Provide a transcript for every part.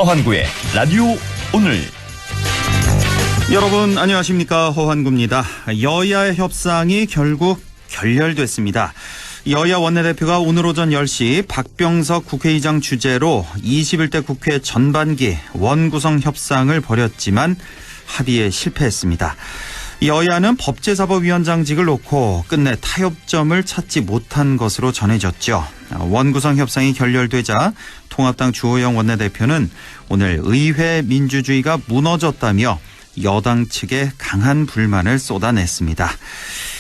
허환구의 라디오 오늘. 여러분 안녕하십니까, 허환구입니다. 여야 협상이 결국 결렬됐습니다. 여야 원내대표가 오늘 오전 10시 박병석 국회의장 주재로 21대 국회 전반기 원구성 협상을 벌였지만 합의에 실패했습니다. 여야는 법제사법위원장직을 놓고 끝내 타협점을 찾지 못한 것으로 전해졌죠. 원구성 협상이 결렬되자 통합당 주호영 원내대표는 오늘 의회 민주주의가 무너졌다며 여당 측에 강한 불만을 쏟아냈습니다.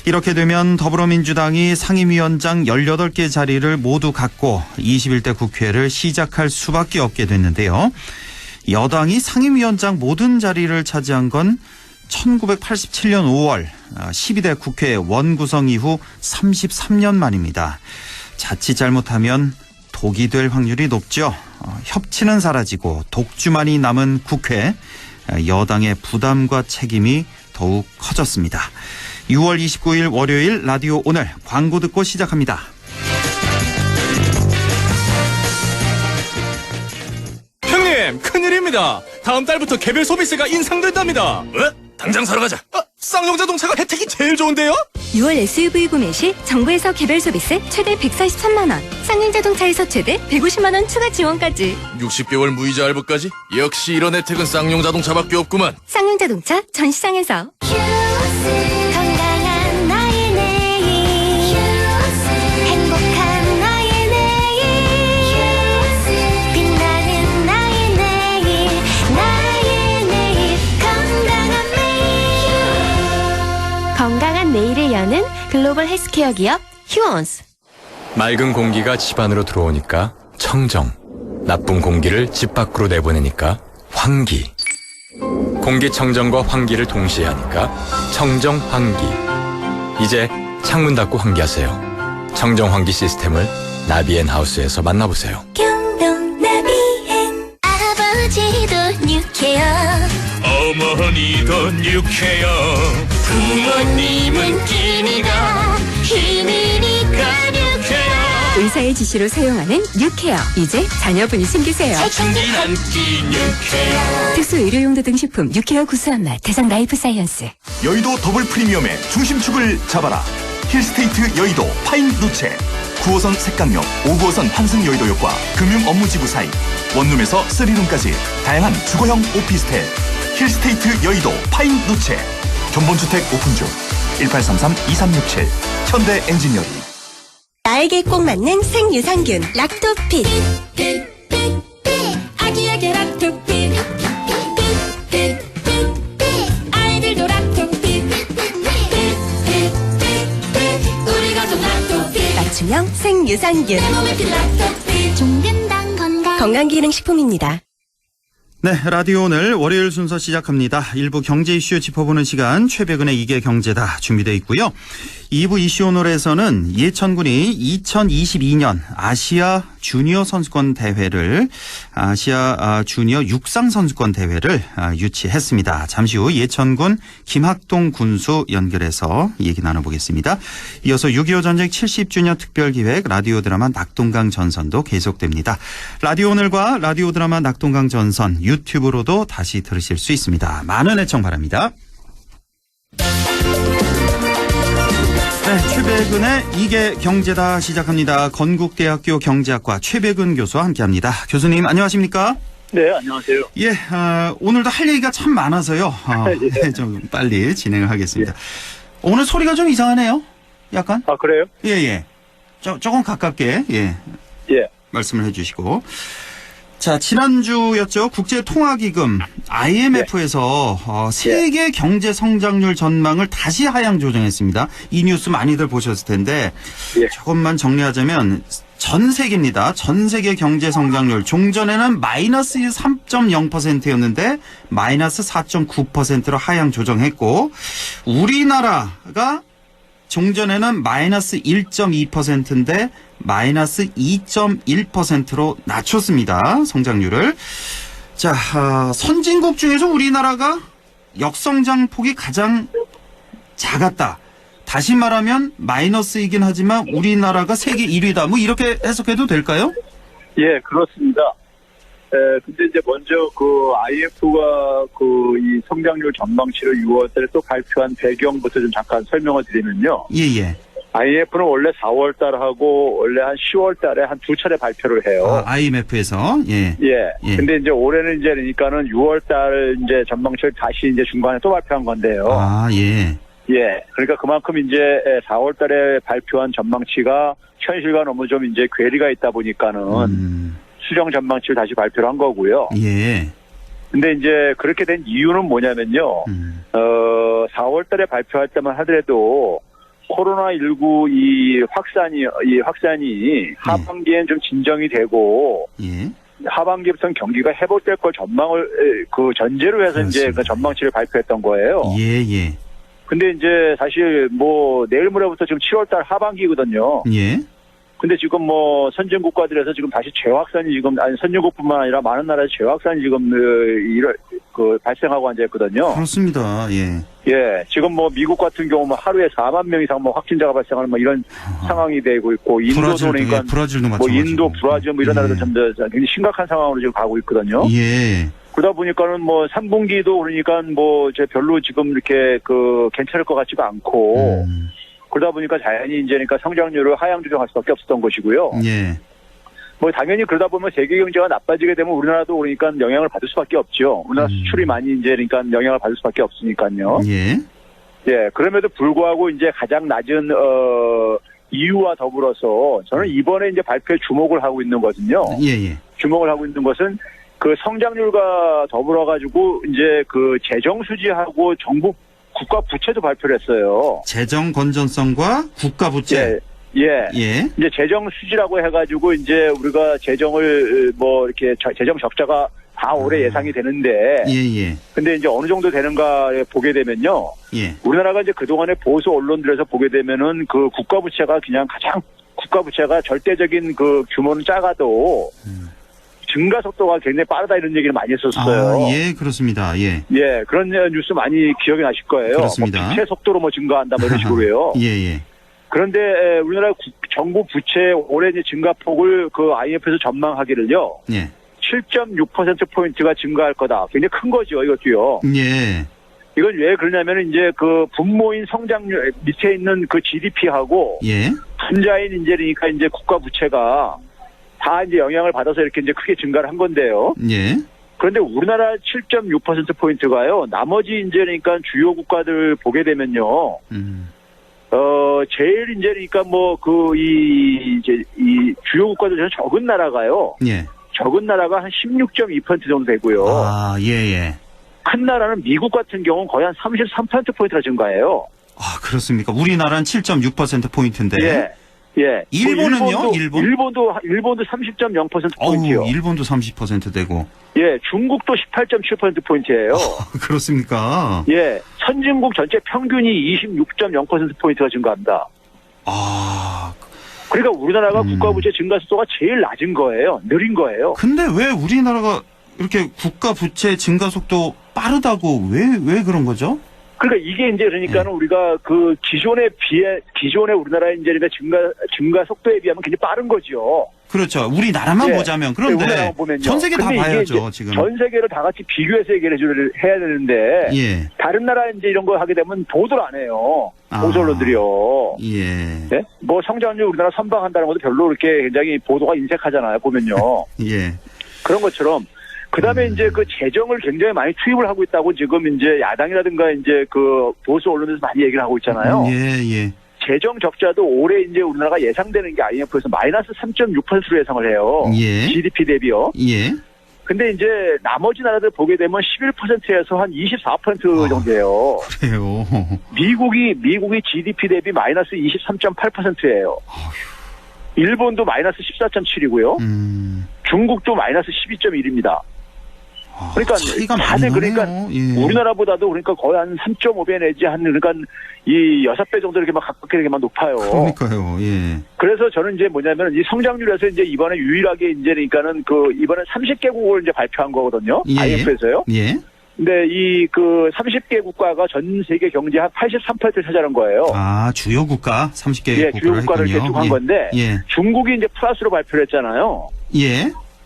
이렇게 되면 더불어민주당이 상임위원장 18개 자리를 모두 갖고 21대 국회를 시작할 수밖에 없게 됐는데요. 여당이 상임위원장 모든 자리를 차지한 건 1987년 5월 12대 국회 원구성 이후 33년 만입니다. 자칫 잘못하면 독이 될 확률이 높죠. 협치는 사라지고 독주만이 남은 국회, 여당의 부담과 책임이 더욱 커졌습니다. 6월 29일 월요일 라디오 오늘 광고 듣고 시작합니다. 형님, 큰일입니다. 다음 달부터 개별 소비세가 인상된답니다. 왜? 당장 사러 가자. 쌍용자동차가 혜택이 제일 좋은데요? 6월 SUV 구매 시 정부에서 개별 소비세 최대 143만 원, 쌍용자동차에서 최대 150만 원 추가 지원까지. 60개월 무이자 할부까지? 역시 이런 혜택은 쌍용자동차밖에 없구만. 쌍용자동차 전 시장에서. 건강한 나의 내일, 행복한 나의 내일, 빛나는 나의 내일, 건강한 매일. 건강한 내일을 여는 글로벌 헬스케어 기업 휴원스. 맑은 공기가 집 안으로 들어오니까 청정, 나쁜 공기를 집 밖으로 내보내니까 환기. 공기청정과 환기를 동시에 하니까 청정환기. 이제 창문 닫고 환기하세요. 청정환기 시스템을 나비앤하우스에서 만나보세요. 경동 나비엔 아버지도 뉴케어, 어머니도 뉴케어. 부모님은 끼니가 힘이니까 뉴케어. 의사의 지시로 사용하는 뉴케어. 이제 자녀분이 생기세요. 천진한 끼 뉴케어. 특수 의료용도 등 식품 뉴케어 구수한 맛 대상 라이프 사이언스. 여의도 더블 프리미엄의 중심축을 잡아라. 힐스테이트 여의도 파인 누체, 9호선 색강역, 5호선 환승 여의도역과 금융 업무지구 사이, 원룸에서 3룸까지 다양한 주거형 오피스텔. 힐스테이트 여의도 파인 누체. 견본주택 오픈 중. 1833-2367 현대 엔지니어링. 나에게 꼭 맞는 생유산균 락토핏. 아기에게 락토핏. 아이들도 락토핏. 우리 가족 락토핏. 맞춤형 생유산균. 내 몸에 필 락토핏. 종근당 건강기능식품입니다. 네, 라디오 오늘 월요일 순서 시작합니다. 일부 경제 이슈 짚어보는 시간, 최백은의 이게 경제다 준비되어 있고요. 2부 이슈 오늘에서는 예천군이 2022년 아시아 주니어 선수권 대회를, 아시아 주니어 육상 선수권 대회를 유치했습니다. 잠시 후 예천군 김학동 군수 연결해서 얘기 나눠보겠습니다. 이어서 6.25 전쟁 70주년 특별기획 라디오 드라마 낙동강 전선도 계속됩니다. 라디오 오늘과 라디오 드라마 낙동강 전선 유튜브로도 다시 들으실 수 있습니다. 많은 애청 바랍니다. 네, 최백은의 이게 경제다 시작합니다. 건국대학교 경제학과 최백은 교수와 함께합니다. 교수님 안녕하십니까? 네, 안녕하세요. 예, 오늘도 할 얘기가 참 많아서요. 예. 좀 빨리 진행을 하겠습니다. 오늘 소리가 좀 이상하네요. 약간? 아, 그래요? 예. 조금 가깝게 예. 말씀을 해주시고. 자, 지난주였죠. 국제통화기금 IMF에서 세계 경제 성장률 전망을 다시 하향 조정했습니다. 이 뉴스 많이들 보셨을 텐데 조금만 정리하자면 전 세계입니다. 전 세계 경제 성장률 종전에는 마이너스 3.0%였는데 마이너스 4.9%로 하향 조정했고, 우리나라가 종전에는 마이너스 1.2%인데 마이너스 2.1%로 낮췄습니다. 성장률을. 자, 선진국 중에서 우리나라가 역성장 폭이 가장 작았다. 다시 말하면 마이너스이긴 하지만 우리나라가 세계 1위다. 뭐 이렇게 해석해도 될까요? 예, 그렇습니다. 근데 이제 먼저 그 IMF가 그 이 성장률 전망치를 6월달에 또 발표한 배경부터 좀 잠깐 설명을 드리면요. 예. IMF는 원래 4월달 하고 원래 한 10월달에 한 두 차례 발표를 해요. IMF에서 예. 근데 이제 올해는 이제 그러니까는 6월달 이제 전망치를 다시 이제 중간에 또 발표한 건데요. 예. 그러니까 그만큼 이제 4월달에 발표한 전망치가 현실과 너무 좀 이제 괴리가 있다 보니까는 수정 전망치를 다시 발표를 한 거고요. 예. 근데 이제 그렇게 된 이유는 뭐냐면요. 4월달에 발표할 때만 하더라도 코로나19 이 확산이 하반기엔 좀 진정이 되고 하반기부터는 경기가 회복될 걸 전망을 그 전제로 해서 그렇습니다. 이제 그 전망치를 발표했던 거예요. 예. 근데 이제 사실 뭐 내일 모레부터 지금 7월달 하반기거든요. 예. 근데 지금 뭐 선진 국가들에서 지금 다시 재확산이 지금 아니 선진국뿐만 아니라 많은 나라에서 재확산이 지금 발생하고 앉아 있거든요. 그렇습니다. 예. 지금 뭐 미국 같은 경우 뭐 하루에 4만 명 이상 뭐 확진자가 발생하는 뭐 이런 상황이 되고 있고 인도도 그러니까 브라질도 뭐 마찬가지고. 인도, 브라질 뭐 이런 나라도 전부 굉장히 심각한 상황으로 지금 가고 있거든요. 예. 그러다 보니까는 뭐 3분기도 그러니까 뭐 별로 지금 이렇게 괜찮을 것 같지가 않고 그러다 보니까 자연히 이제 그러니까 성장률을 하향 조정할 수밖에 없었던 것이고요. 예. 뭐 당연히 그러다 보면 세계 경제가 나빠지게 되면 우리나라도 그러니까 영향을 받을 수밖에 없죠. 우리나라 수출이 많이 이제 그러니까 영향을 받을 수밖에 없으니까요. 예. 그럼에도 불구하고 이제 가장 낮은 이유와 더불어서 저는 이번에 이제 발표에 주목을 하고 있는 것은요. 예. 주목을 하고 있는 것은 그 성장률과 더불어 가지고 이제 그 재정 수지하고 정부 국가 부채도 발표를 했어요. 재정 건전성과 국가 부채. 예. 이제 재정 수지라고 해가지고 이제 우리가 재정을 뭐 이렇게 재정 적자가 다 올해 예상이 되는데. 예. 근데 이제 어느 정도 되는가 보게 되면요. 예. 우리나라가 이제 그동안에 보수 언론들에서 보게 되면은 그 국가 부채가 그냥 국가 부채가 절대적인 그 규모는 작아도 증가 속도가 굉장히 빠르다 이런 얘기를 많이 했었어요. 예, 그렇습니다. 예. 그런 뉴스 많이 기억이 나실 거예요. 그렇습니다. 부채 속도로 뭐 증가한다 뭐 이런 식으로요. 예. 그런데 우리나라 정부 부채 올해 이제 증가폭을 그 IMF에서 전망하기를요. 예. 7.6%포인트가 증가할 거다. 굉장히 큰 거죠, 이것도요. 예. 이건 왜 그러냐면은 이제 그 분모인 성장률 밑에 있는 그 GDP하고 분자인 이제 그러니까 이제 국가 부채가 다 이제 영향을 받아서 이렇게 이제 크게 증가를 한 건데요. 예. 그런데 우리나라 7.6%포인트가요. 나머지 이제 그러니까 주요 국가들 보게 되면요. 제일 이제 그러니까 뭐 이 주요 국가들 중에 적은 나라가요. 예. 적은 나라가 한 16.2% 정도 되고요. 예. 큰 나라는 미국 같은 경우는 거의 한 33%포인트가 증가해요. 그렇습니까? 우리나라는 7.6%포인트인데. 예. 일본은요? 일본도 30.0%포인트요. 일본도 30% 되고. 예, 중국도 18.7%포인트예요. 그렇습니까? 예. 선진국 전체 평균이 26.0%포인트가 증가합니다. 그러니까 우리나라가 국가 부채 증가 속도가 제일 낮은 거예요. 느린 거예요. 근데 왜 우리나라가 이렇게 국가 부채 증가 속도 빠르다고 왜 그런 거죠? 그러니까 이게 이제 그러니까는 우리가 그 기존에 우리나라의 이제 증가 속도에 비하면 굉장히 빠른 거죠. 그렇죠. 우리나라만 보자면 그런데 전 세계 다 봐야죠, 지금. 전 세계를 다 같이 비교해서 얘기를 해야 되는데 다른 나라 이제 이런 거 하게 되면 보도를 안 해요. 보수 언론들이요. 네? 뭐 성장률 우리나라 선방한다는 것도 별로 그렇게 굉장히 보도가 인색하잖아요, 보면요. 그런 것처럼 그다음에 이제 그 재정을 굉장히 많이 투입을 하고 있다고 지금 이제 야당이라든가 이제 그 보수 언론에서 많이 얘기를 하고 있잖아요. 재정 적자도 올해 이제 우리나라가 예상되는 게 IMF에서 마이너스 3.6%로 예상을 해요. GDP 대비요. 근데 이제 나머지 나라들 보게 되면 11%에서 한 24% 정도예요. 그래요. 미국이 GDP 대비 마이너스 23.8%예요. 일본도 마이너스 14.7이고요. 중국도 마이너스 12.1입니다. 그러니까 다들 그러니까 우리나라보다도 그러니까 거의 한 3.5배 내지 한 그러니까 이 6배 정도 이렇게 막 가깝게 이렇게 막 높아요. 그러니까요. 그래서 저는 이제 뭐냐면 이 성장률에서 이제 이번에 유일하게 이제 그러니까는 그 이번에 30개국을 이제 발표한 거거든요. IMF에서요. 근데 이 그 30개 국가가 전 세계 경제 한 83%를 차지하는 거예요. 주요 국가 30개 국가를 주요 국가를 이렇게 쭉 한 건데 중국이 이제 플러스로 발표를 했잖아요.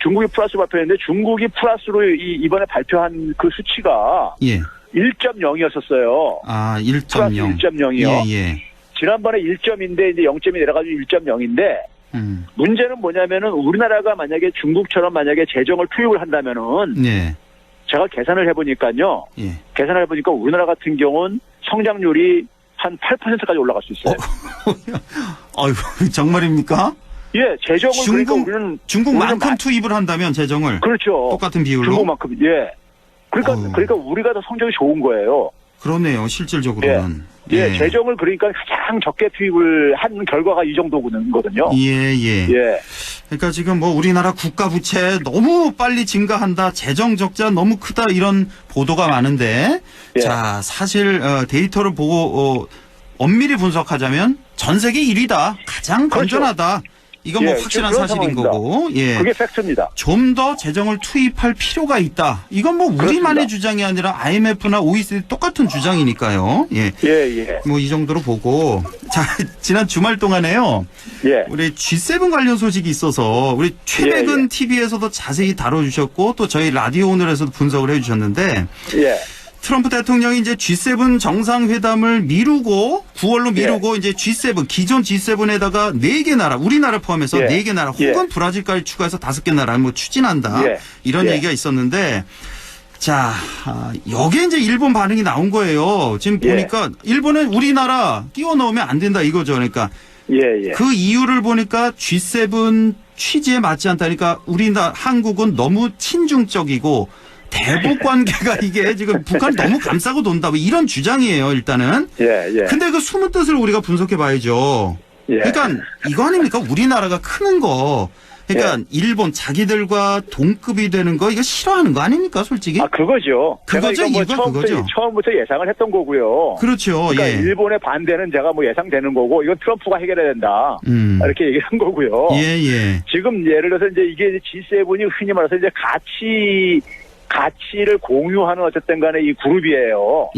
중국이 플러스 발표했는데 중국이 플러스로 이번에 발표한 그 수치가 예. 1.0이었었어요. 아, 1.0. 플러스 1.0이요. 예, 예. 지난번에 1점인데 이제 0점이 내려가지고 1.0인데 문제는 뭐냐면은 우리나라가 만약에 중국처럼 만약에 재정을 투입을 한다면은 네. 제가 계산을 해보니까요. 예. 계산을 해보니까 우리나라 같은 경우는 성장률이 한 8%까지 올라갈 수 있어요. 아이고, 정말입니까? 예, 재정을 그러니까 중국만큼 투입을 한다면 재정을 그렇죠. 똑같은 비율로 중국만큼 예. 그러니까 우리가 더 성적이 좋은 거예요. 그러네요, 실질적으로는. 예, 재정을 그러니까 가장 적게 투입을 한 결과가 이 정도거든요. 예. 그러니까 지금 뭐 우리나라 국가 부채 너무 빨리 증가한다, 재정 적자 너무 크다 이런 보도가 많은데, 예. 자 사실 데이터를 보고 엄밀히 분석하자면 전 세계 1위다, 가장 건전하다. 이건 뭐 확실한 사실인 거고, 예. 그게 팩트입니다. 좀 더 재정을 투입할 필요가 있다. 이건 뭐 우리만의 그렇습니다. 주장이 아니라 IMF나 OECD 똑같은 주장이니까요. 예. 예. 뭐 이 정도로 보고, 자 지난 주말 동안에요. 예. 우리 G7 관련 소식이 있어서 우리 최백은 TV에서도 자세히 다뤄주셨고 또 저희 라디오 오늘에서도 분석을 해주셨는데. 예. 트럼프 대통령이 이제 G7 정상회담을 미루고 9월로 미루고 이제 G7 기존 G7에다가 4개 나라 우리나라 포함해서 4개 나라 혹은 브라질까지 추가해서 5개 나라 뭐 추진한다 이런 얘기가 있었는데 자 여기에 이제 일본 반응이 나온 거예요. 지금 보니까 일본은 우리나라 끼워 넣으면 안 된다 이거죠. 그러니까 그 이유를 보니까 G7 취지에 맞지 않다. 그러니까 우리나라 한국은 너무 친중적이고 대북 관계가 이게 지금 북한 너무 감싸고 돈다. 이런 주장이에요, 일단은. 근데 그 숨은 뜻을 우리가 분석해 봐야죠. 그러니까 이거 아닙니까? 우리나라가 크는 거. 그러니까 일본 자기들과 동급이 되는 거 이거 싫어하는 거 아닙니까, 솔직히? 아, 그거죠. 그거죠, 이유가 그거죠. 처음부터 예상을 했던 거고요. 그렇죠. 그러니까 일본의 반대는 제가 뭐 예상되는 거고 이건 트럼프가 해결해야 된다. 이렇게 얘기한 거고요. 지금 예를 들어서 이제 이게 G7이 흔히 말해서 이제 가치를 공유하는 어쨌든 간에 이 그룹이에요.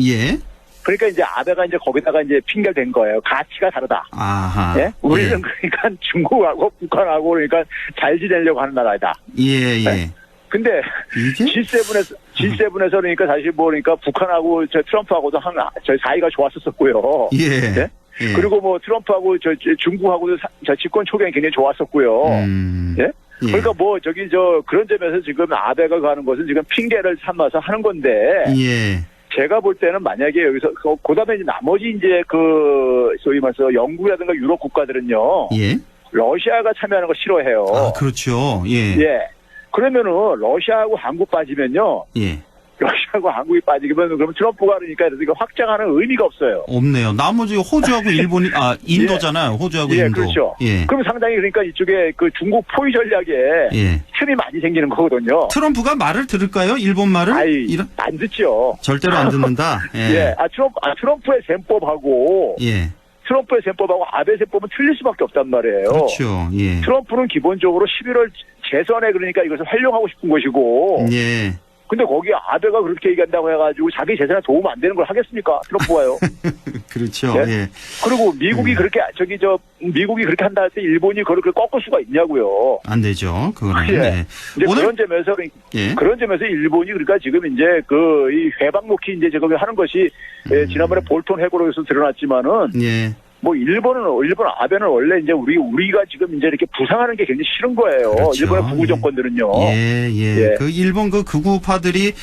그러니까 이제 아베가 이제 거기다가 이제 핑계를 댄 거예요. 가치가 다르다. 아하. 예? 우리는 그러니까 중국하고 북한하고 그러니까 잘 지내려고 하는 나라이다. 네? 근데 G7에서 그러니까 사실 뭐 그러니까 북한하고 저 트럼프하고도 저희 사이가 좋았었고요. 예? 그리고 뭐 트럼프하고 저 중국하고도 저 집권 초기에는 굉장히 좋았었고요. 예? 그러니까 뭐 그런 점에서 지금 아베가 가는 것은 지금 핑계를 삼아서 하는 건데. 제가 볼 때는 만약에 여기서 그다음에 이제 나머지 이제 소위 말해서 영국이라든가 유럽 국가들은요. 러시아가 참여하는 거 싫어해요. 아, 그렇죠. 그러면은 러시아하고 한국 빠지면요. 러시아하고 한국이 빠지면 그러면 트럼프가 그러니까 확장하는 의미가 없어요. 없네요. 나머지 호주하고 일본이 인도잖아요. 호주하고 인도. 그렇죠. 그럼 상당히 그러니까 이쪽에 그 중국 포위 전략에 틈이 많이 생기는 거거든요. 트럼프가 말을 들을까요? 일본 말을? 안 듣죠. 절대로 안 듣는다. 트럼프의 셈법하고 트럼프의 셈법하고 아베 셈법은 틀릴 수밖에 없단 말이에요. 그렇죠. 트럼프는 기본적으로 11월 재선에 그러니까 이것을 활용하고 싶은 것이고. 근데 거기 아베가 그렇게 얘기한다고 해가지고 자기 재산에 도움 안 되는 걸 하겠습니까? 트럼프가요. 그렇죠. 그리고 미국이 그렇게 미국이 그렇게 한다 할 때 일본이 그걸 꺾을 수가 있냐고요. 안 되죠. 그거는. 이제 오늘 그런 점에서 일본이 그러니까 지금 이제 이 회방목히 이제 지금 하는 것이 지난번에 볼턴 해고로에서 드러났지만은. 뭐 일본 아베는 원래 이제 우리가 지금 이제 이렇게 부상하는 게 굉장히 싫은 거예요. 그렇죠. 일본의 극우 정권들은요. 그 일본 그 극우파들이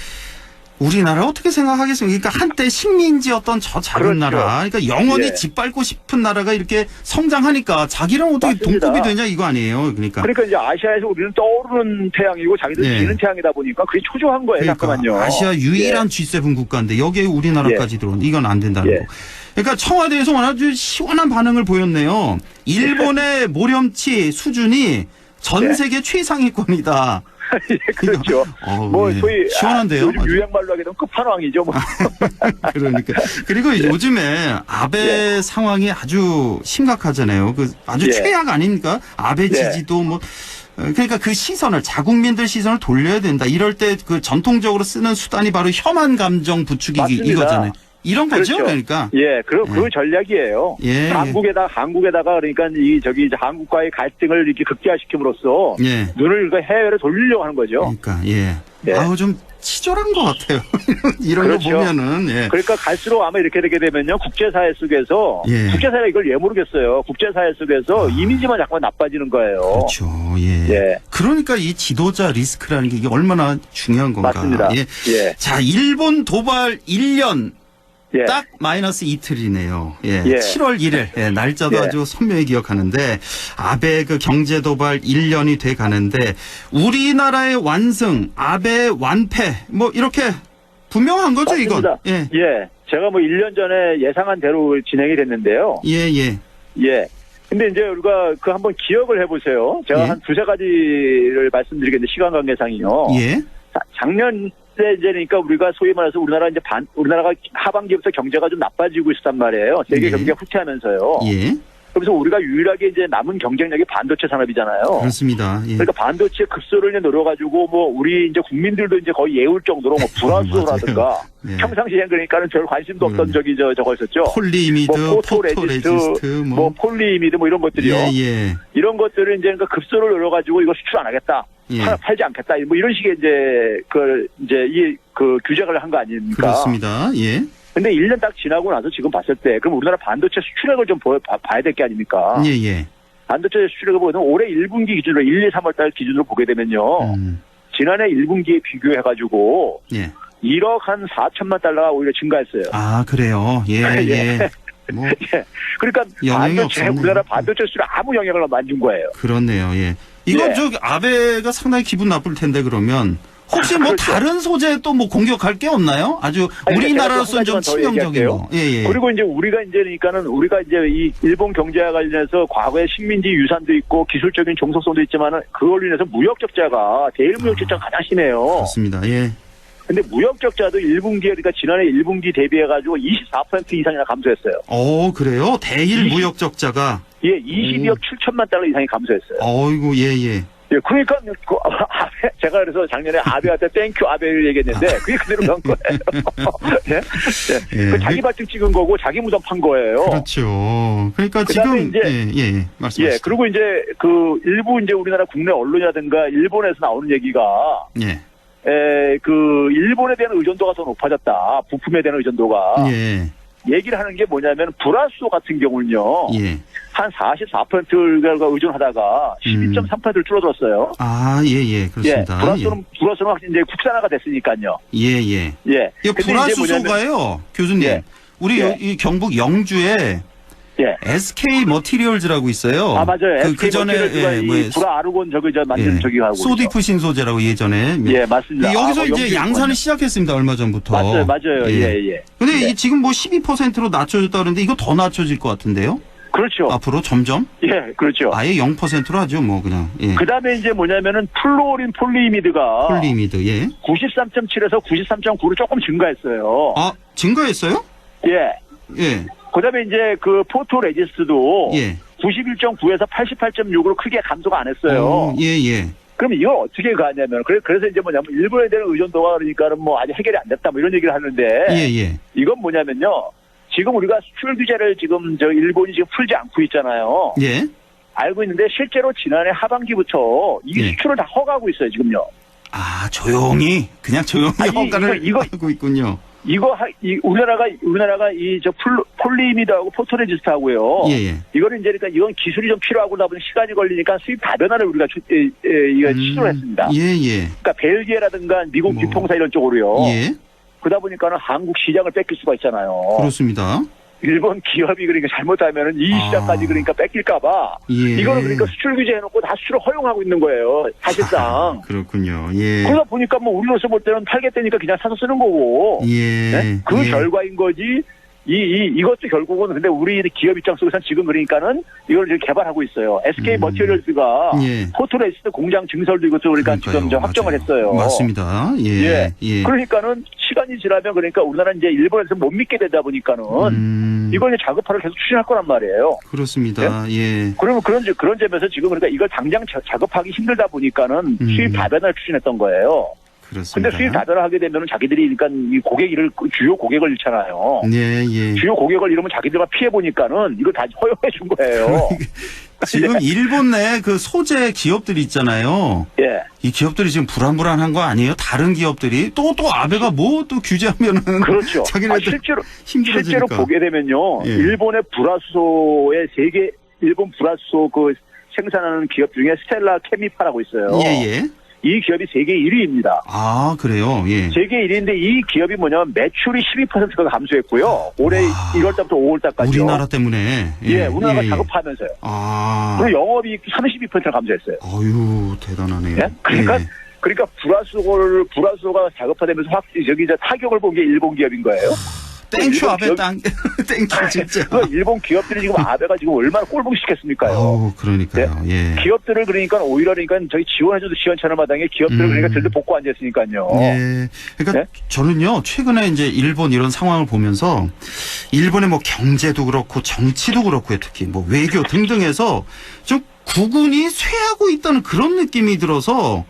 우리나라 어떻게 생각하겠습니까? 그러니까 한때 식민지였던 저 작은 나라, 그러니까 영원히 짓밟고 싶은 나라가 이렇게 성장하니까 자기랑 어떻게 동급이 되냐 이거 아니에요. 그러니까 이제 아시아에서 우리는 떠오르는 태양이고 자기들 지는 태양이다 보니까 그게 초조한 거예요. 잠깐만요. 아시아 유일한 G7 국가인데 여기에 우리나라까지 들어온 이건 안 된다는 거. 그러니까 청와대에서 아주 시원한 반응을 보였네요. 일본의 모렴치 수준이 전 세계 최상위권이다. 그렇죠. 소위 시원한데요. 요즘 유행말로 하게 되면 끝판왕이죠. 뭐. 그러니까 그리고 요즘에 아베 상황이 아주 심각하잖아요. 아주 최악 아닙니까? 아베 지지도 뭐. 그러니까 그 시선을 자국민들 시선을 돌려야 된다. 이럴 때 그 전통적으로 쓰는 수단이 바로 혐한 감정 부추기기 이거잖아요. 이런 거죠, 그렇죠. 그러니까. 예, 그 전략이에요. 예. 한국에다가 그러니까 저기 이제 한국과의 갈등을 이렇게 극대화시킴으로써 예. 눈을 해외로 돌리려고 하는 거죠. 그러니까, 예. 예. 아우, 좀 치졸한 것 같아요. 이런 그렇죠. 거 보면은, 예. 그러니까 갈수록 아마 이렇게 되게 되면요, 국제사회 속에서, 예. 국제사회가 이걸 왜 모르겠어요. 국제사회 속에서 이미지만 자꾸만 나빠지는 거예요. 그렇죠. 예. 예. 그러니까 이 지도자 리스크라는 게 이게 얼마나 중요한 건가. 맞습니다. 예. 예. 자, 일본 도발 1년. 예. 딱 마이너스 이틀이네요. 예. 예. 7월 1일. 예. 날짜도 예. 아주 선명히 기억하는데 아베 그 경제 도발 1년이 돼 가는데 우리나라의 완승, 아베의 완패 뭐 이렇게 분명한 거죠, 맞습니다. 이건. 예. 예. 제가 뭐 1년 전에 예상한 대로 진행이 됐는데요. 예, 예. 예. 근데 이제 우리가 그 한번 기억을 해보세요. 제가 예. 한 두세 가지를 말씀드리겠는데 시간 관계상이요. 예. 작년 때 이제 그러니까 우리가 소위 말해서 우리나라가 하반기부터 경제가 좀 나빠지고 있었단 말이에요. 세계 예. 경제가 후퇴하면서요. 예. 그래서 우리가 유일하게 이제 남은 경쟁력이 반도체 산업이잖아요. 그렇습니다. 예. 그러니까 반도체 급소를 이제 노려가지고 뭐 우리 이제 국민들도 이제 거의 예울 정도로 뭐 불화수소라든가 예. 평상시에 그러니까는 별 관심도 없던 저거 있었죠. 폴리이미드, 뭐 포토레지스트, 뭐 폴리이미드 뭐 이런 것들이요. 예, 예. 이런 것들을 이제 그러니까 급소를 노려가지고 이거 수출 안 하겠다. 예. 팔지 않겠다. 뭐 이런 식의 이제 그 규정을 한 거 아닙니까? 그렇습니다. 예. 근데 1년 딱 지나고 나서 지금 봤을 때 그럼 우리나라 반도체 수출액을 좀 봐야 될 게 아닙니까? 예, 예. 반도체 수출액을 보면 올해 1분기 기준으로 1, 2, 3월 달 기준으로 보게 되면요. 지난해 1분기에 비교해가지고 예. 1억 한 4천만 달러가 오히려 증가했어요. 아, 그래요. 예, 예. 뭐 예. 그러니까 영향이 반도체, 없었네요. 우리나라 반도체 수출에 아무 영향을 안 준 거예요. 그렇네요. 예. 이건 예. 저기 아베가 상당히 기분 나쁠 텐데 그러면 혹시 뭐 그렇죠. 다른 소재 또 뭐 공격할 게 없나요? 아주 아니, 우리나라로서는 좀 제가 또 한 가지만 더 치명적인 거. 예, 예. 그리고 이제 우리가 이 일본 경제와 관련해서 과거에 식민지 유산도 있고 기술적인 종속성도 있지만은 그걸로 인해서 무역 적자가 대일 무역 적자가 가장 심해요. 그렇습니다. 예. 근데 무역 적자도 1분기에 그러니까 지난해 1분기 대비해 가지고 24% 이상이나 감소했어요. 그래요? 대일 무역 적자가 예, 22억 7천만 달러 이상이 감소했어요. 어이구, 예, 예. 예, 그러니까 제가 그래서 작년에 아베한테 땡큐 아베를 얘기했는데 그게 그대로 간 거예요. 예? 예. 예. 그 자기 발등 찍은 거고 자기 무덤 판 거예요. 그렇죠. 그러니까 그다음에 지금 이제 예, 말씀하시죠. 예, 그리고 이제 그 일부 이제 우리나라 국내 언론이라든가 일본에서 나오는 얘기가 예. 그 일본에 대한 의존도가 더 높아졌다. 부품에 대한 의존도가. 예. 얘기를 하는 게 뭐냐면 불화수소 같은 경우는요. 예. 한 44%가 의존하다가 12.3%를 줄어들었어요. 아, 예, 예. 그렇습니다. 불화수소는 확실히 이제 국산화가 됐으니까요. 예, 예. 예. 이 불화수소가요, 교수님. 예. 우리 예. 이 경북 영주에 예. SK 머티리얼즈라고 있어요. 아, 맞아요. 그 전에 불화 아르곤 만든 저기 하고. 소디프신 소재라고 예전에. 예, 맞습니다. 여기서 이제 양산을 시작했습니다. 얼마 전부터. 맞아요. 예. 근데 네. 지금 뭐 12%로 낮춰졌다 그러는데 이거 더 낮춰질 것 같은데요? 그렇죠. 앞으로 점점? 예, 그렇죠. 아예 0%로 하죠, 뭐 그냥. 예. 그 다음에 이제 뭐냐면은 플루오린 폴리이미드가 폴리미드, 예. 93.7에서 93.9로 조금 증가했어요. 아, 증가했어요? 예. 예. 그 다음에 이제 그 포토레지스트도 예. 91.9에서 88.6으로 크게 감소가 안 했어요. 예, 예. 그럼 이걸 어떻게 가냐면, 그래서 이제 뭐냐면, 일본에 대한 의존도가 그러니까는 뭐 아직 해결이 안 됐다 뭐 이런 얘기를 하는데, 예, 예. 이건 뭐냐면요. 지금 우리가 수출 규제를 지금 일본이 지금 풀지 않고 있잖아요. 예. 알고 있는데 실제로 지난해 하반기부터 이 예. 수출을 다 허가하고 있어요, 지금요. 아, 조용히, 그냥 조용히 허가를 하고 있군요. 우리나라가 폴리이미드하고 포토레지스트하고요. 예, 예. 이거는 이제 그러니까 이건 기술이 좀 필요하고 나보니 시간이 걸리니까 수입 다변화를 우리가 시도를 했습니다. 예, 예. 그러니까 벨기에라든가 미국 유통사 이런 쪽으로요. 예. 그러다 보니까는 한국 시장을 뺏길 수가 있잖아요. 그렇습니다. 일본 기업이 그러니까 잘못하면은 이 시장까지 그러니까 뺏길까봐 예. 이거는 그러니까 수출 규제 해놓고 다 수출을 허용하고 있는 거예요. 사실상. 그렇군요. 예. 그러다 보니까 뭐 우리로서 볼 때는 팔겠다니까 그냥 사서 쓰는 거고. 예. 네? 그 예. 결과인 거지. 이것도 결국은 근데 우리 기업 입장 속에서는 지금 그러니까는 이걸 이제 개발하고 있어요. SK 머티리얼즈가 예. 포토레지스트 공장 증설도 이것도 그러니까 지금 이제 확정을 맞아요. 했어요. 맞습니다. 예. 예. 그러니까는 시간이 지나면 그러니까 우리나라 이제 일본에서 못 믿게 되다 보니까는 이걸 이제 작업화를 계속 추진할 거란 말이에요. 그렇습니다. 예. 그러면 그런 점에서 지금 그러니까 이걸 당장 작업하기 힘들다 보니까는 수입 다변화를 추진했던 거예요. 그렇습니다. 근데 수입 다변을 하게 되면은 자기들이 그러니까 이 고객을 주요 고객을 잃잖아요. 예, 예. 주요 고객을 잃으면 자기들만 피해 보니까는 이걸 다 허용해 준 거예요. 지금 일본 내 그 소재 기업들이 있잖아요. 예. 이 기업들이 지금 불안한 거 아니에요? 다른 기업들이 또 아베가 뭐 또 규제하면은 그렇죠. 자기네들 실제로 보게 되면요. 예. 일본의 불화수소의 일본 불화수소 그 생산하는 기업 중에 스텔라 케미파라고 있어요. 예. 이 기업이 세계 1위입니다. 아, 그래요? 예. 세계 1위인데 이 기업이 뭐냐면 매출이 12%가 감소했고요. 올해 1월달부터 5월달까지. 우리나라 때문에. 예, 우리나라가 작업하면서요. 아. 그리고 영업이익 32%가 감소했어요. 어유 대단하네요. 예? 그러니까 불화수소가 작업화되면서 타격을 본 게 일본 기업인 거예요. 땡큐 아베 땡큐 진짜. 일본 기업들이 지금 아베가 지금 얼마나 꼴보기 시켰습니까요? 그러니까요. 예. 기업들을 그러니까 오히려 저기 지원해줘도 지원찮은 마당에 기업들을 그러니까 들들 복고 앉아있으니까요. 예. 그러니까 저는요 최근에 이제 일본 이런 상황을 보면서 일본의 뭐 경제도 그렇고 정치도 그렇고요 특히 뭐 외교 등등에서 좀 국운이 쇠하고 있다는 그런 느낌이 들어서.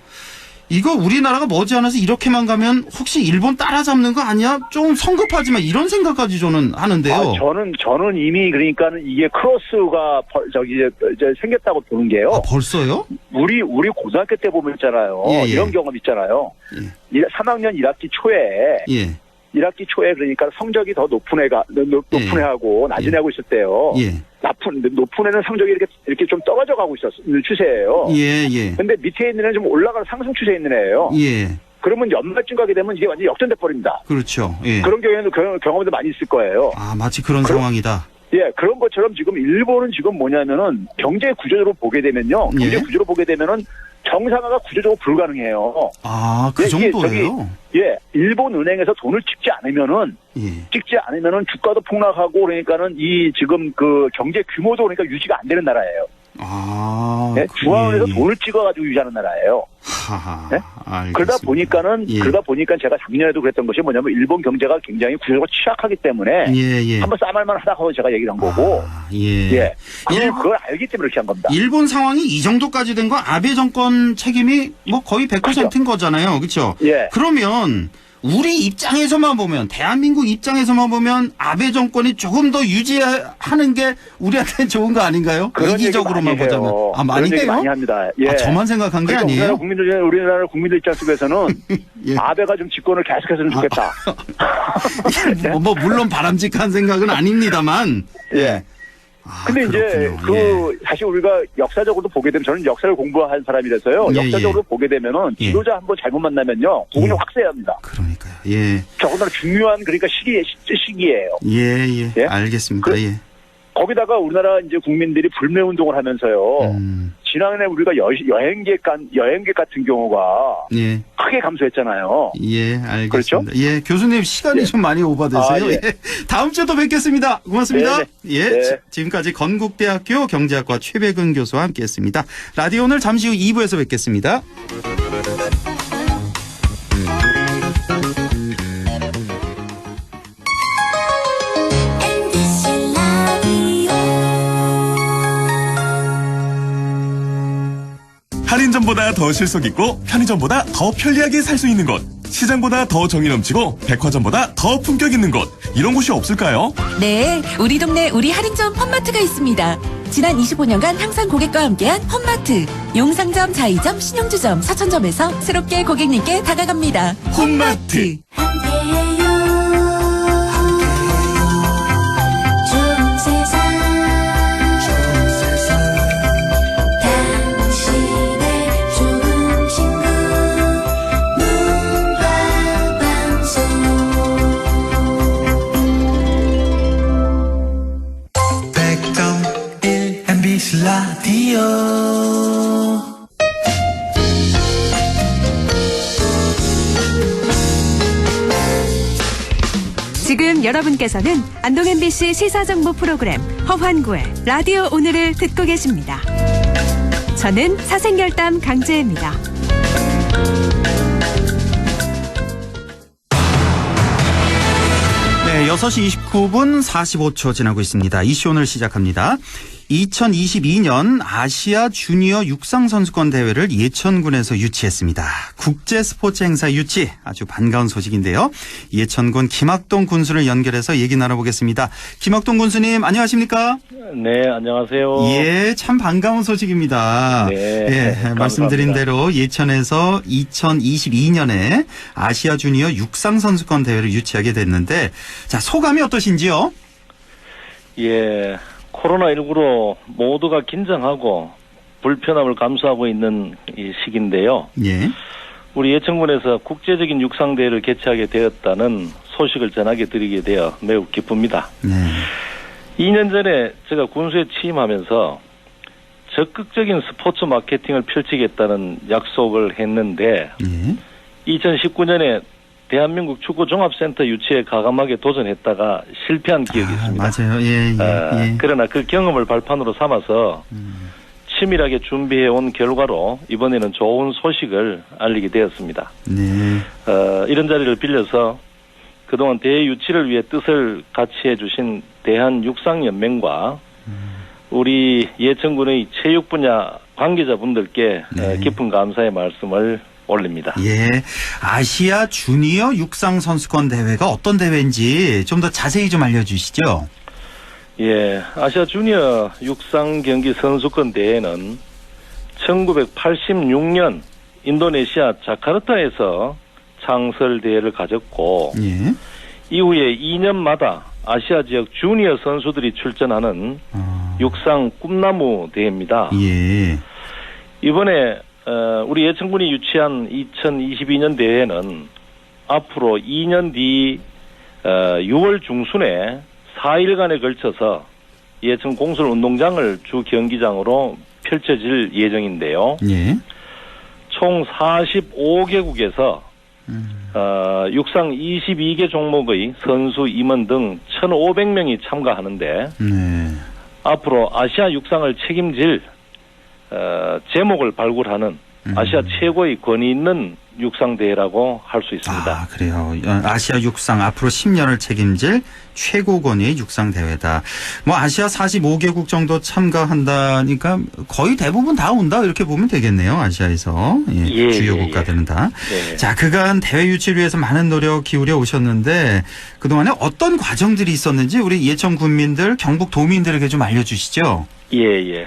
이거 우리나라가 머지않아서 이렇게만 가면 혹시 일본 따라잡는 거 아니야? 좀 성급하지만 이런 생각까지 저는 하는데요. 저는 이미 그러니까는 이게 크로스가 이제 생겼다고 보는 게요. 아, 벌써요? 우리 고등학교 때 보면 있잖아요. 예. 이런 경험 있잖아요. 예. 3학년 1학기 초에. 예. 1학기 초에 그러니까 성적이 더 높은 애하고 낮은 애하고 있을 때요. 예. 높은 애는 성적이 이렇게 좀 떨어져 가고 있는 추세예요. 예. 근데 밑에 있는 애는 좀 올라가는 상승 추세에 있는 애예요. 예. 그러면 연말쯤 가게 되면 이게 완전히 역전돼 버립니다. 그렇죠. 예. 그런 경우에는 그런 경험도 많이 있을 거예요. 아, 마치 그런 상황이다. 예, 그런 것처럼 지금 일본은 지금 뭐냐면은 경제 구조로 보게 되면요. 경제 구조로 보게 되면은 정상화가 구조적으로 불가능해요. 아, 그 정도예요? 일본 은행에서 돈을 찍지 않으면은 주가도 폭락하고 그러니까는 이 지금 그 경제 규모도 그러니까 유지가 안 되는 나라예요. 아, 네? 중앙은행에서 돈을 찍어가지고 유지하는 나라예요. 하하. 네? 그러다 보니까 제가 작년에도 그랬던 것이 뭐냐면 일본 경제가 굉장히 구조적으로 취약하기 때문에 한번 싸말만 하다가 제가 얘기를 한 거고. 그걸 알기 때문에 그렇게 한 겁니다. 일본 상황이 이 정도까지 된 건 아베 정권 책임이 뭐 거의 100%인 거잖아요. 그렇죠? 예. 그러면 우리 입장에서만 보면 대한민국 입장에서만 보면 아베 정권이 조금 더 유지하는 게 우리한테는 좋은 거 아닌가요? 이기적으로만 보자면. 아, 많이 해요? 많이 합니다. 예. 아, 저만 생각한 게 아니에요? 우리나라 국민들 입장 속에서는 아베가 좀 집권을 계속했으면 좋겠다. 물론 바람직한 생각은 아닙니다만. 근데 이제 사실 우리가 역사적으로도 보게 되면 저는 역사를 공부한 사람이라서요. 역사적으로 보게 되면은 지도자 한번 잘못 만나면요. 공이 확세해야 합니다. 그러니까요. 더군다나 중요한 그러니까 시기예요. 알겠습니다. 거기다가 우리나라 이제 국민들이 불매 운동을 하면서요. 지난해 우리가 여행객 같은 경우가 크게 감소했잖아요. 알겠습니다. 그렇죠? 교수님 시간이 좀 많이 오버되세요. 다음 주에 또 뵙겠습니다. 고맙습니다. 지금까지 건국대학교 경제학과 최백은 교수와 함께했습니다. 라디오 오늘 잠시 후 2부에서 뵙겠습니다. 할인점보다 더 실속 있고 편의점보다 더 편리하게 살 수 있는 곳, 시장보다 더 정이 넘치고 백화점보다 더 품격 있는 곳, 이런 곳이 없을까요? 네, 우리 동네 우리 할인점 홈마트가 있습니다. 지난 25년간 항상 고객과 함께한 홈마트. 용상점, 자이점, 신용주점, 사천점에서 새롭게 고객님께 다가갑니다. 홈마트. 라디오 지금 여러분께서는 안동 MBC 시사정보 프로그램 허환구의 라디오 오늘을 듣고 계십니다. 저는 사생결담 강재입니다. 네, 6시 29분 45초 지나고 있습니다. 이슈 오늘 시작합니다. 2022년 아시아 주니어 육상선수권 대회를 예천군에서 유치했습니다. 국제 스포츠 행사 유치, 아주 반가운 소식인데요. 예천군 김학동 군수를 연결해서 얘기 나눠보겠습니다. 김학동 군수님, 안녕하십니까? 네, 안녕하세요. 예, 참 반가운 소식입니다. 네, 예, 감사합니다. 말씀드린 대로 예천에서 2022년에 아시아 주니어 육상선수권 대회를 유치하게 됐는데, 자, 소감이 어떠신지요? 예, 코로나19로 모두가 긴장하고 불편함을 감수하고 있는 이 시기인데요. 예. 우리 예천군에서 국제적인 육상대회를 개최하게 되었다는 소식을 전하게 드리게 되어 매우 기쁩니다. 네. 2년 전에 제가 군수에 취임하면서 적극적인 스포츠 마케팅을 펼치겠다는 약속을 했는데 예. 2019년에 대한민국 축구 종합센터 유치에 과감하게 도전했다가 실패한 기억이 있습니다. 맞아요. 예. 그러나 그 경험을 발판으로 삼아서 치밀하게 준비해온 결과로 이번에는 좋은 소식을 알리게 되었습니다. 네. 이런 자리를 빌려서 그동안 대회 유치를 위해 뜻을 같이 해주신 대한육상연맹과 우리 예천군의 체육 분야 관계자분들께 네. 깊은 감사의 말씀을 올립니다. 예. 아시아 주니어 육상 선수권 대회가 어떤 대회인지 좀 더 자세히 좀 알려주시죠. 예. 아시아 주니어 육상 경기 선수권 대회는 1986년 인도네시아 자카르타에서 창설 대회를 가졌고 예. 이후에 2년마다 아시아 지역 주니어 선수들이 출전하는 육상 꿈나무 대회입니다. 예. 이번에 우리 예천군이 유치한 2022년 대회는 앞으로 2년 뒤 6월 중순에 4일간에 걸쳐서 예천 공설 운동장을 주 경기장으로 펼쳐질 예정인데요. 예. 총 45개국에서 육상 22개 종목의 선수 임원 등 1,500명이 참가하는데 네. 앞으로 아시아 육상을 책임질 제목을 발굴하는 아시아 최고의 권위 있는 육상대회라고 할 수 있습니다. 아, 그래요. 아시아 육상 앞으로 10년을 책임질 최고 권위의 육상대회다. 뭐 아시아 45개국 정도 참가한다니까 거의 대부분 다 온다 이렇게 보면 되겠네요. 아시아에서. 예, 주요 국가들은 다. 네. 자, 그간 대회 유치를 위해서 많은 노력 기울여 오셨는데 그동안에 어떤 과정들이 있었는지 우리 예천 군민들, 경북 도민들에게 좀 알려주시죠. 예.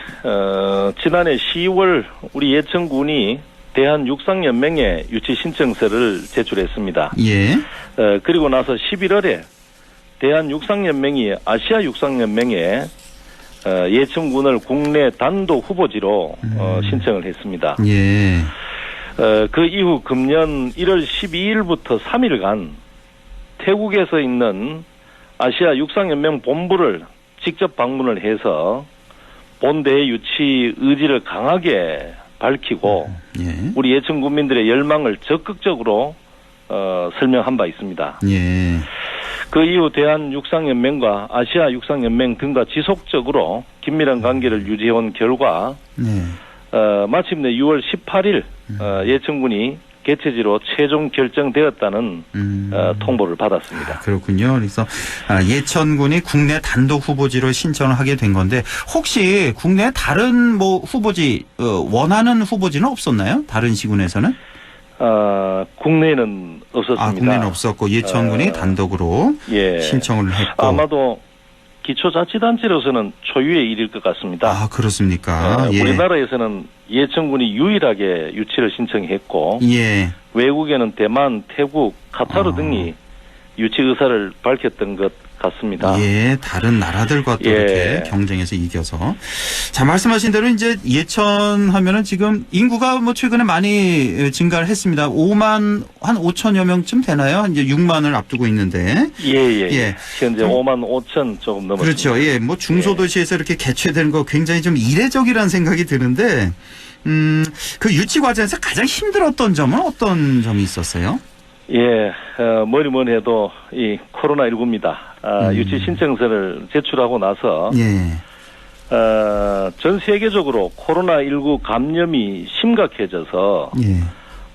지난해 10월 우리 예천군이 대한육상연맹에 유치 신청서를 제출했습니다. 예. 그리고 나서 11월에 대한육상연맹이 아시아육상연맹에 예천군을 국내 단독 후보지로 신청을 했습니다. 예. 그 이후 금년 1월 12일부터 3일간 태국에서 있는 아시아육상연맹 본부를 직접 방문을 해서 본대회 유치 의지를 강하게 밝히고 예. 우리 예천 국민들의 열망을 적극적으로 설명한 바 있습니다. 예. 그 이후 대한육상연맹과 아시아육상연맹 등과 지속적으로 긴밀한 관계를 유지해온 결과 마침내 6월 18일 예천군이 개최지로 최종 결정되었다는 통보를 받았습니다. 그렇군요. 그래서 예천군이 국내 단독 후보지로 신청을 하게 된 건데 혹시 국내 다른 뭐 후보지 원하는 후보지는 없었나요? 다른 시군에서는? 국내에는 없었습니다. 국내는 없었고 예천군이 단독으로 신청을 했고 아마도 기초자치단체로서는 초유의 일일 것 같습니다. 그렇습니까? 예. 우리나라에서는 예천군이 유일하게 유치를 신청했고 외국에는 대만, 태국, 카타르 등이 유치 의사를 밝혔던 것 같습니다. 예, 다른 나라들과 또 이렇게 경쟁해서 이겨서. 자, 말씀하신 대로 이제 예천 하면은 지금 인구가 뭐 최근에 많이 증가를 했습니다. 5만, 한 5천여 명쯤 되나요? 이제 6만을 앞두고 있는데. 예. 현재 5만 5천 조금 넘었습니다. 그렇죠. 예, 뭐 중소도시에서 이렇게 개최되는 거 굉장히 좀 이례적이라는 생각이 드는데, 그 유치 과정에서 가장 힘들었던 점은 어떤 점이 있었어요? 예, 뭐니 해도 이 코로나19입니다. 유치 신청서를 제출하고 나서 전 세계적으로 코로나19 감염이 심각해져서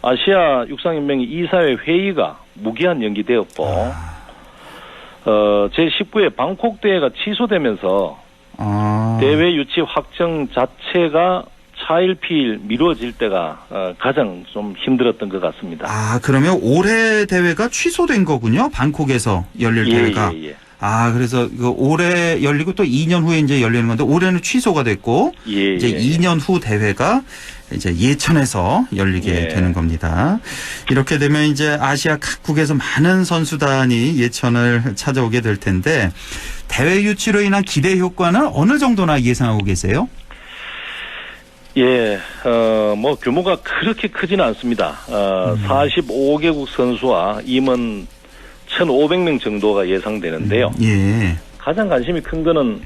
아시아 육상연맹 이사회 회의가 무기한 연기되었고 제19회 방콕 대회가 취소되면서 대회 유치 확정 자체가 차일피일 미뤄질 때가 가장 좀 힘들었던 것 같습니다. 그러면 올해 대회가 취소된 거군요. 방콕에서 열릴 대회가. 예. 그래서 올해 열리고 또 2년 후에 이제 열리는 건데 올해는 취소가 됐고 이제 2년 후 대회가 이제 예천에서 열리게 되는 겁니다. 이렇게 되면 이제 아시아 각국에서 많은 선수단이 예천을 찾아오게 될 텐데 대회 유치로 인한 기대 효과는 어느 정도나 예상하고 계세요? 뭐 규모가 그렇게 크지는 않습니다. 45개국 선수와 임원 1,500명 정도가 예상되는데요. 가장 관심이 큰 거는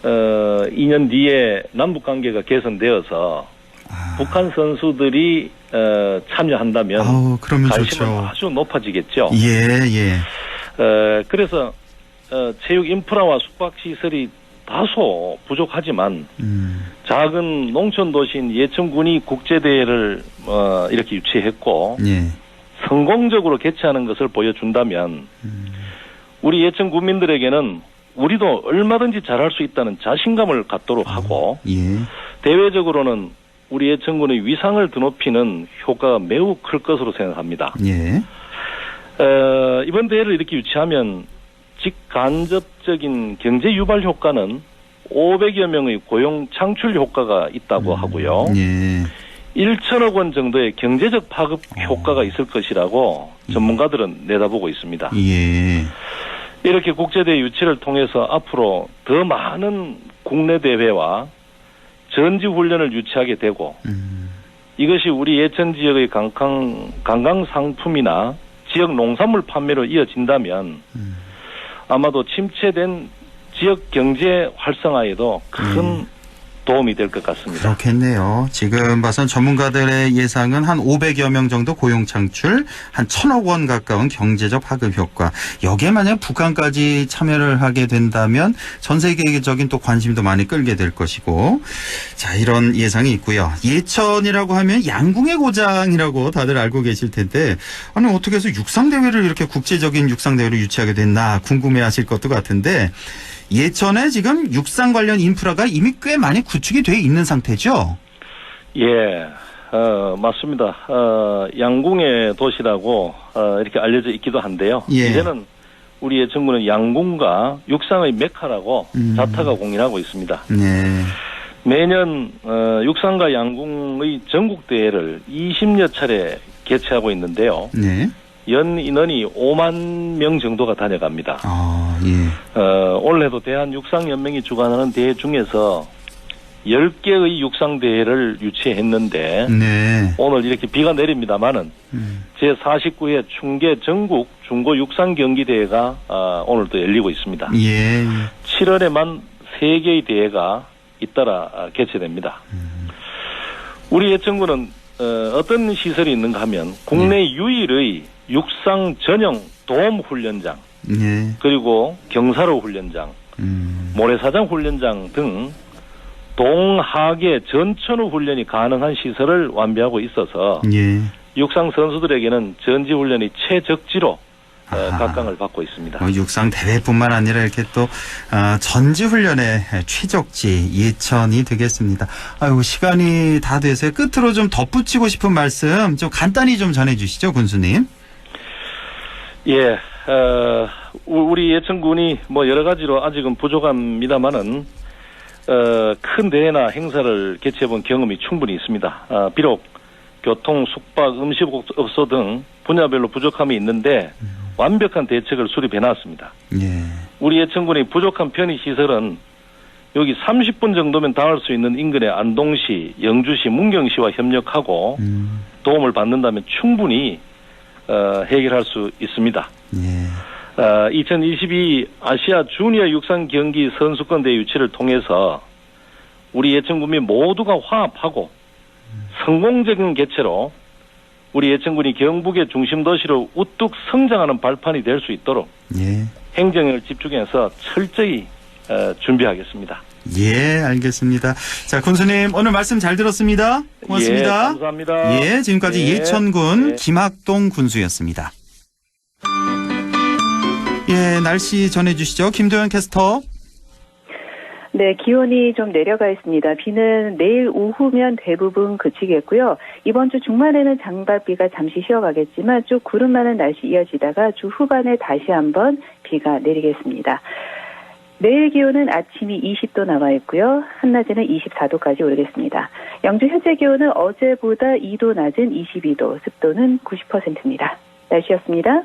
2년 뒤에 남북 관계가 개선되어서 북한 선수들이 참여한다면 그러면 관심은 좋죠. 아주 높아지겠죠. 그래서 체육 인프라와 숙박 시설이 다소 부족하지만 작은 농촌 도시인 예천군이 국제대회를 이렇게 유치했고 성공적으로 개최하는 것을 보여준다면 우리 예천 국민들에게는 우리도 얼마든지 잘할 수 있다는 자신감을 갖도록 하고 대외적으로는 우리 예천군의 위상을 드높이는 효과가 매우 클 것으로 생각합니다. 이번 대회를 이렇게 유치하면 직간접적인 경제 유발 효과는 500여 명의 고용 창출 효과가 있다고 하고요. 1천억 원 정도의 경제적 파급 효과가 있을 것이라고 전문가들은 내다보고 있습니다. 이렇게 국제대회 유치를 통해서 앞으로 더 많은 국내 대회와 전지 훈련을 유치하게 되고 이것이 우리 예천 지역의 관광 상품이나 지역 농산물 판매로 이어진다면 아마도 침체된 지역 경제 활성화에도 큰 도움이 될 것 같습니다. 그렇겠네요. 지금 봐선 전문가들의 예상은 한 500여 명 정도 고용 창출, 한 1,000억 원 가까운 경제적 파급 효과. 여기에 만약 북한까지 참여를 하게 된다면 전 세계적인 또 관심도 많이 끌게 될 것이고. 자, 이런 예상이 있고요. 예천이라고 하면 양궁의 고장이라고 다들 알고 계실 텐데 아니 어떻게 해서 육상대회를 이렇게 국제적인 육상대회를 유치하게 됐나 궁금해하실 것도 같은데 예천에 지금 육상 관련 인프라가 이미 꽤 많이 구축이 돼 있는 상태죠? 맞습니다. 양궁의 도시라고 이렇게 알려져 있기도 한데요. 이제는 우리 예천군은 양궁과 육상의 메카라고 자타가 공인하고 있습니다. 매년 육상과 양궁의 전국대회를 20여 차례 개최하고 있는데요. 연 인원이 5만 명 정도가 다녀갑니다. 올해도 대한육상연맹이 주관하는 대회 중에서 10개의 육상대회를 유치했는데 오늘 이렇게 비가 내립니다마는 제49회 충계 전국 중고육상경기대회가 오늘도 열리고 있습니다. 7월에만 3개의 대회가 잇따라 개최됩니다. 우리 예천군은 어떤 시설이 있는가 하면 국내 유일의 육상 전용 도움 훈련장, 그리고 경사로 훈련장, 모래사장 훈련장 등 동하계 전천후 훈련이 가능한 시설을 완비하고 있어서 육상 선수들에게는 전지 훈련이 최적지로 각광을 받고 있습니다. 육상 대회뿐만 아니라 이렇게 또 전지 훈련의 최적지 예천이 되겠습니다. 아유 시간이 다 돼서 끝으로 좀 덧붙이고 싶은 말씀 좀 간단히 좀 전해주시죠, 군수님. 우리 예천군이 뭐 여러 가지로 아직은 부족합니다만은 큰 대회나 행사를 개최해본 경험이 충분히 있습니다. 비록 교통, 숙박, 음식업소 등 분야별로 부족함이 있는데 완벽한 대책을 수립해놨습니다. 우리 예천군의 부족한 편의시설은 여기 30분 정도면 닿을 수 있는 인근의 안동시, 영주시, 문경시와 협력하고 도움을 받는다면 충분히 해결할 수 있습니다. 2022 아시아 주니어 육상 경기 선수권 대회 유치를 통해서 우리 예천군민 모두가 화합하고 성공적인 개최로 우리 예천군이 경북의 중심 도시로 우뚝 성장하는 발판이 될 수 있도록 행정을 집중해서 철저히 준비하겠습니다. 알겠습니다. 자, 군수님 오늘 말씀 잘 들었습니다. 고맙습니다. 감사합니다. 지금까지 예천군 김학동 군수였습니다. 예, 날씨 전해주시죠. 김도현 캐스터. 네, 기온이 좀 내려가 있습니다. 비는 내일 오후면 대부분 그치겠고요. 이번 주 중반에는 장맛비가 잠시 쉬어가겠지만 쭉 구름 많은 날씨 이어지다가 주 후반에 다시 한번 비가 내리겠습니다. 내일 기온은 아침이 20도 남아 있고요. 한낮에는 24도까지 오르겠습니다. 영주 현재 기온은 어제보다 2도 낮은 22도, 습도는 90%입니다. 날씨였습니다.